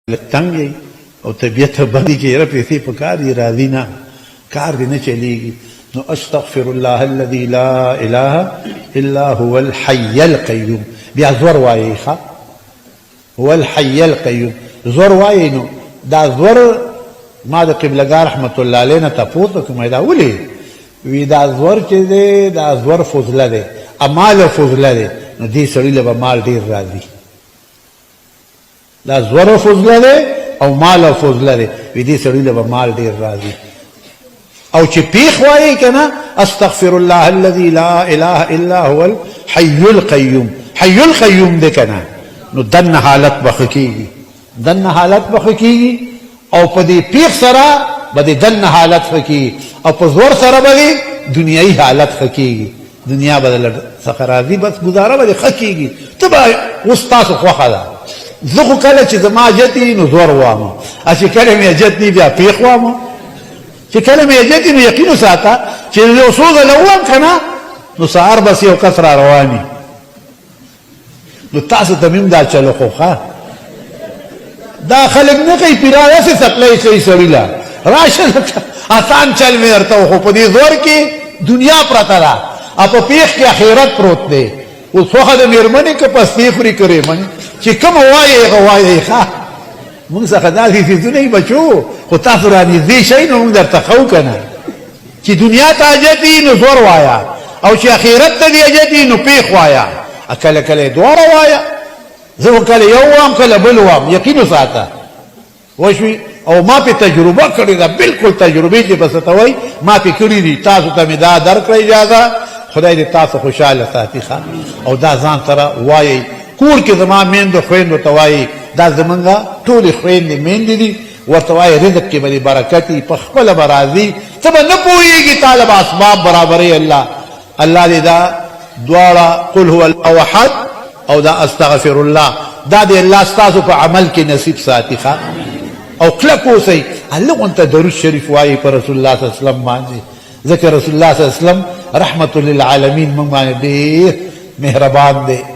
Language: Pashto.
تنگ او طبیعت باندې کې را پیسې په کار دی راځي نه کار دی نه چلیږي نو استغفر الله الذي لا اله الا هو الحي القيوم بیا زور وایي ښه هو الحي القيوم زور وایي نو دا زور ما د قبلګار رحمت الله علیه نه تاسو کومه دا ولي وی دا زور چې دی دا زور فضله دی امال فضله دی نو دې سړي له مال ډیر راځي دا زور فضله دی او مال فضله دی وی دې سړي له مال ډیر راځي او چې پیخ وایي کنه استغفر الله الذي لا اله الا هو الحي القيوم حي القيوم دې کنه نو دن حالت بخکیږي دن حالت بخکیږي او په دې پیخ سره به دن حالت خکیږي او په زور سره به دنیایي حالت خکیږي دنیا بدل څخه راځي بس گزاره به خکیږي ته به اوس تاسو خوښه ده زه خو کله چې زما جتي نو زور وامه چې کله مې جتني بیا پیخ وامه چې کله مې جتي نو یقین وساته چې یو څو ځله ووم کنه نو سهار بس یو کس را رواني نو تاسو ته مې دا چلو خو ښه دا خلک نه کوي پیرا داسې څپلی کوي سړي له راشه آسان چل مې درته خو په دې زور کې دنیا پرته ده او په پیخ کې آخرت پروت دی اوس خوښه د مېرمنې که پستې خوري کرې من چې کومه وایې هغه وایې ښه موږ څخه داسې څیزونه یې بچو خو تاسو رانږدې شئ نو موږ درته ښو که نه چې دنیا ته حاجت وي نو زور وایه او چې آخرت ته دې حاجت وي نو پیخ وایه کله کله یې دواړه وایه زه خو کله یو وام کله بل وام یقین وساته وشوي او ما پې تجربه کړې ده بلکل تجربې چې بس ته وایي ما پې کړي دي تاسو ته مې دا درکړه اجازه خدای دې تاسو خوشحاله ساتي ښه او دا ځان سره وایي کور کې زما میندو خویندو ته وایي دا زمونږ ټولې خویندې میندې دي ورته وایي رزق کې به دې برکت وي په خپله به راځي ته به نه پوهېږي تا به اسباب برابروي الله دې دا دواړه قل هو الله احد او دا استغفر الله دا دې الله ستاسو په عمل کې نصیب ساتي ښه او کلک اوسئ هلغونته درود شریف وایي په رسول الله صلی الله علیه وسلم باندې ځکه رسول الله صلی الله علیه وسلم رحمت للعالمین موږ باندې ډېر مهربان دی